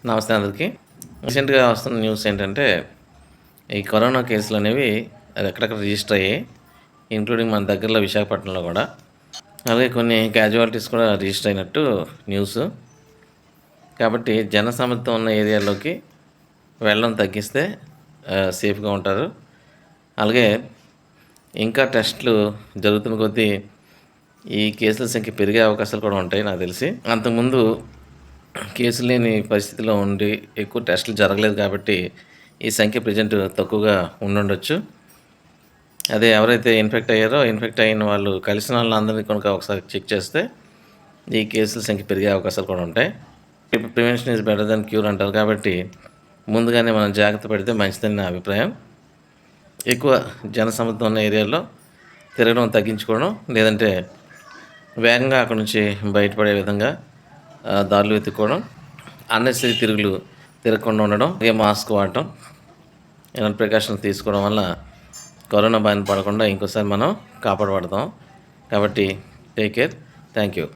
నమస్తే అందరికీ. రీసెంట్‌గా వస్తున్న న్యూస్ ఏంటంటే, ఈ కరోనా కేసులు అనేవి అది ఎక్కడెక్కడ రిజిస్టర్ అయ్యాయి. ఇంక్లూడింగ్ మన దగ్గరలో విశాఖపట్నంలో కూడా. అలాగే కొన్ని క్యాజువాలిటీస్ కూడా రిజిస్టర్ అయినట్టు న్యూస్. కాబట్టి జనసమ్మర్దం ఉన్న ఏరియాల్లోకి వెళ్ళడం తగ్గిస్తే సేఫ్‌గా ఉంటారు. అలాగే ఇంకా టెస్టులు జరుగుతున్న కొద్దీ ఈ కేసుల సంఖ్య పెరిగే అవకాశాలు కూడా ఉంటాయి నాకు తెలిసి. అంతకుముందు కేసులు లేని పరిస్థితిలో ఉండి ఎక్కువ టెస్టులు జరగలేదు కాబట్టి ఈ సంఖ్య ప్రెజెంట్ తక్కువగా ఉండుండొచ్చు. అదే ఎవరైతే ఇన్ఫెక్ట్ అయ్యారో ఇన్ఫెక్ట్ అయిన వాళ్ళు కలిసిన వాళ్ళందరినీ కనుక ఒకసారి చెక్ చేస్తే ఈ కేసుల సంఖ్య పెరిగే అవకాశాలు కూడా ఉంటాయి. ఇప్పుడు prevention is better than cure అంటారు కాబట్టి ముందుగానే మనం జాగ్రత్త పడితే మంచిదని నా అభిప్రాయం. ఎక్కువ జనసమ్మర్దం ఉన్న ఏరియాలో తిరగడం తగ్గించుకోవడం, లేదంటే వేగంగా అక్కడ నుంచి బయటపడే విధంగా దారులు వెతుక్కోవడం, అన్నెసరీ తిరగకుండా ఉండడం, అలాగే మాస్క్ వాడటం, ఇలాంటి ప్రికాషన్స్ తీసుకోవడం వల్ల కరోనా బారిన పడకుండా ఇంకోసారి మనం కాపాడబడతాం. కాబట్టి టేక్ కేర్. Thank you.